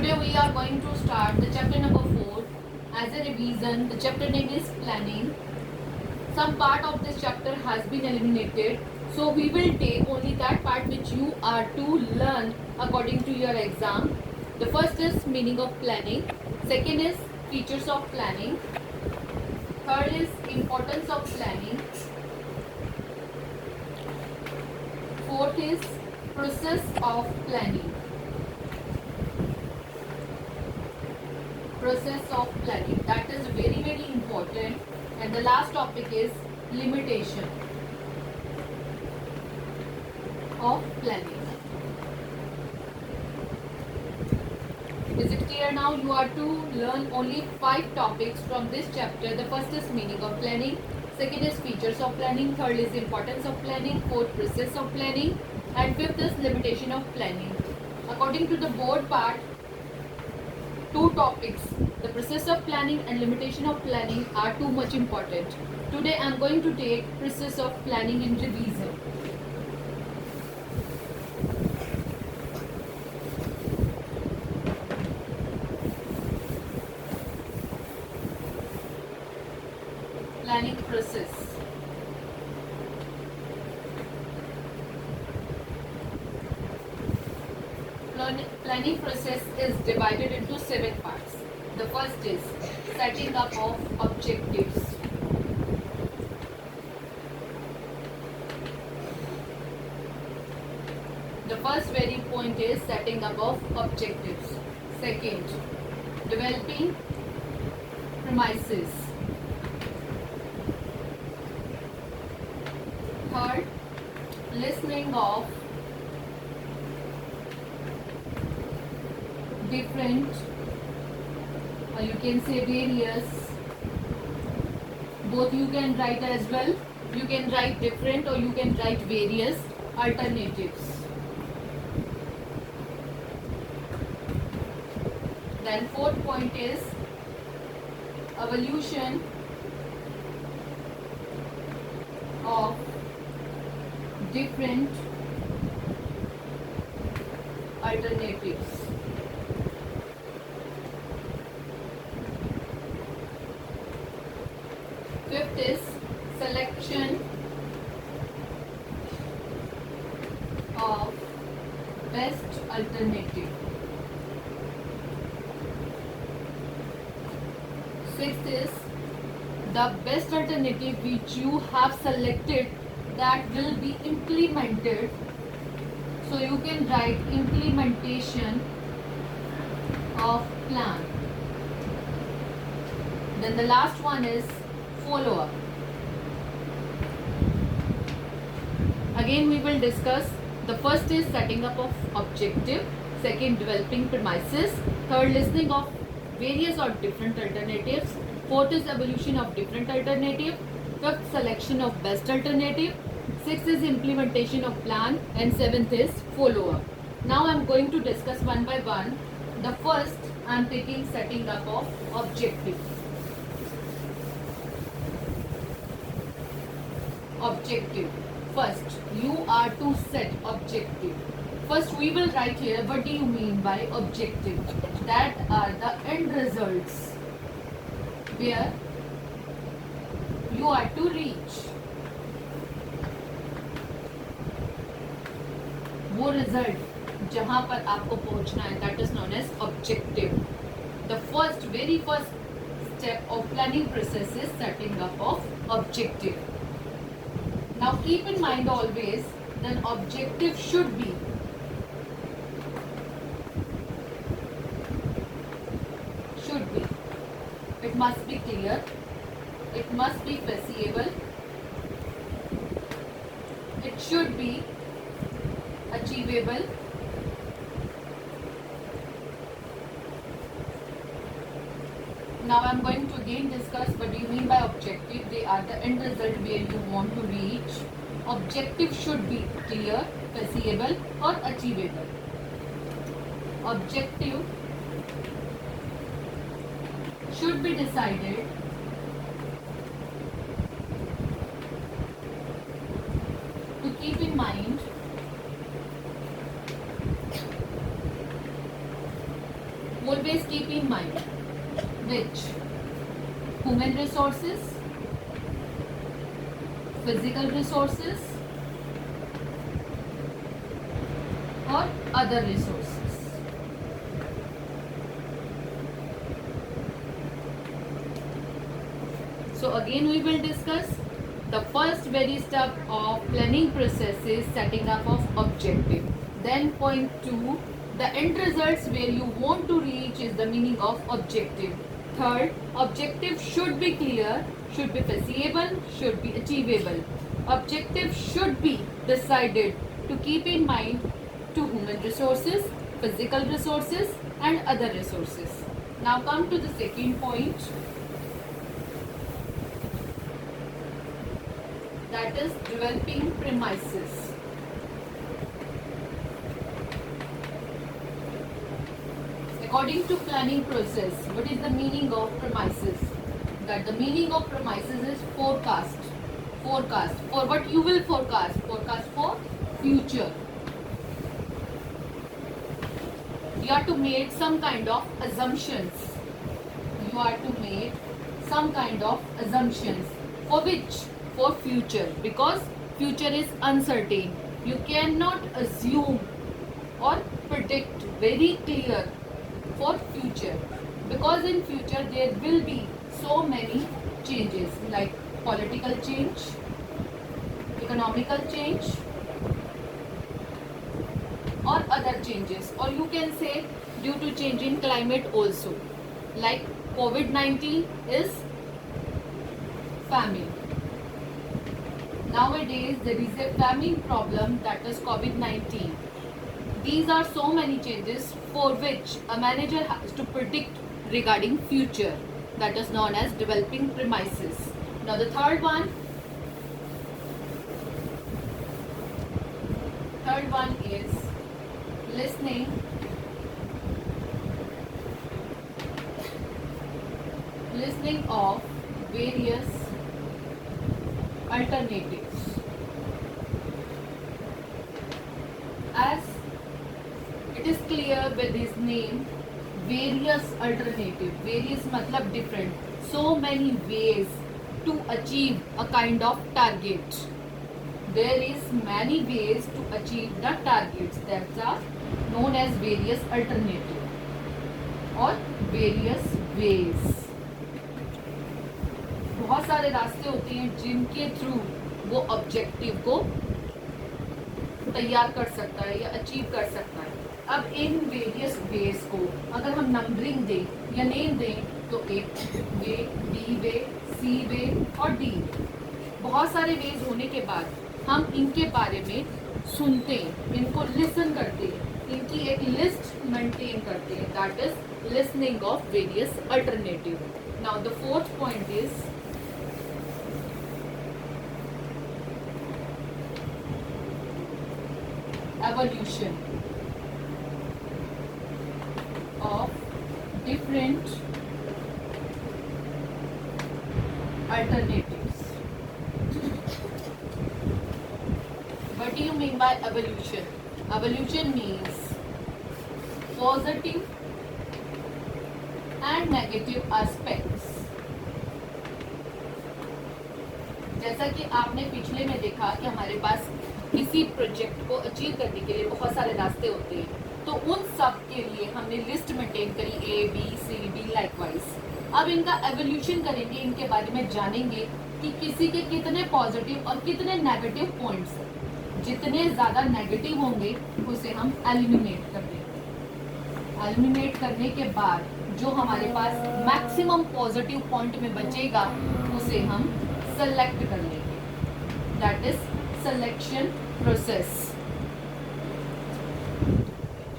Today we are going to start the chapter number 4. As a revision, the chapter name is planning. Some part of this chapter has been eliminated, so we will take only that part which you are to learn according to your exam. The first is meaning of planning, second is features of planning, third is importance of planning, fourth is process of planning. Process of planning, that is very important. And the last topic is limitation of planning. Is it clear now? You are to learn only 5 topics from this chapter. The first is meaning of planning, second is features of planning, third is importance of planning, fourth process of planning, and fifth is limitation of planning. According to the board part, 2 topics, the process of planning and limitation of planning, are too much important. Today I am going to take process of planning in revision. Planning process. Planning process is divided into 7 parts. The first is setting up of objectives. The first very point is setting up of objectives. Second, developing premises. Third, listening of different, or you can say various, both you can write as well. You can write different or you can write various alternatives. Then fourth point is evolution of different alternatives. Fifth is selection of best alternative. Sixth is the best alternative which you have selected that will be implemented. So you can write implementation of plan. Then the last one is follow up. Again we will discuss. The first is setting up of objective, second developing premises, third listening of various or different alternatives, fourth is evolution of different alternative, fifth selection of best alternative, sixth is implementation of plan, and seventh is follow up. Now I am going to discuss one by one. The first I am taking setting up of objective. Objective. First, you are to set objective. First, we will write here what do you mean by objective. That are the end results where you are to reach. वो result जहां पर आपको पहुंचना है, that is known as objective. The very first step of planning process is setting up of objective. Now keep in mind always that objective should be it must be clear, it must be feasible, it should be achievable, now I am going to again discuss what do you mean by objective. They are the end result where you want to reach. Objective should be clear, feasible or achievable. Objective should be decided to keep in mind Always keep in mind which human resources, physical resources, or other resources. So again we will discuss the first very step of planning process is setting up of objective. Then point 2, the end results where you want to reach is the meaning of objective. Third, objective should be clear, should be feasible, should be achievable. Objective should be decided to keep in mind to human resources, physical resources and other resources. Now come to the second point, that is developing premises. According to planning process, what is the meaning of premises? That the meaning of premises is forecast. Forecast. For what you will forecast? Forecast for future. You are to make some kind of assumptions. You are to make some kind of assumptions. For which? For future. Because future is uncertain. You cannot assume or predict very clear for future, because in future there will be so many changes like political change, economical change or other changes, or you can say due to change in climate also, like COVID-19 is famine. Nowadays there is a famine problem, that is COVID-19. These are so many changes for which a manager has to predict regarding future, that is known as developing premises. Now the third one is listening of various alternatives. As it is clear with his name, various alternative. Various matlab different. So many ways to achieve a kind of target. There is many ways to achieve the targets that are known as various alternative or various ways. बहुत सारे रास्ते होते हैं जिनके through वो objective को तैयार कर सकता है या अचीव कर सकता है. अब इन वेरियस वेज को अगर हम नंबरिंग दें या नेम दें तो एक वे, बी वे, सी वे और डी वे. बहुत सारे वेज होने के बाद हम इनके बारे में सुनते हैं, इनको लिसन करते हैं, इनकी एक लिस्ट मेंटेन करते हैं, that is listening of various alternative. Now the fourth point is evolution of different alternatives. What do you mean by evolution? Evolution means positive and negative aspects. जैसा कि आपने पिछले में देखा कि हमारे पास किसी प्रोजेक्ट को अचीव करने के लिए बहुत सारे रास्ते होते हैं, तो उन सब के लिए हमने लिस्ट मेंटेन करी A B C D likewise. अब इनका एवोल्यूशन करेंगे, इनके बारे में जानेंगे कि किसी के कितने पॉजिटिव और कितने नेगेटिव पॉइंट्स. जितने ज़्यादा नेगेटिव होंगे उसे हम एलिमिनेट कर देंगे. एलिमिनेट करने के बाद जो हमारे पास मैक्सिमम पॉजिटिव पॉइंट में बचेगा उसे हम सेलेक्ट कर लेंगे. That is selection process.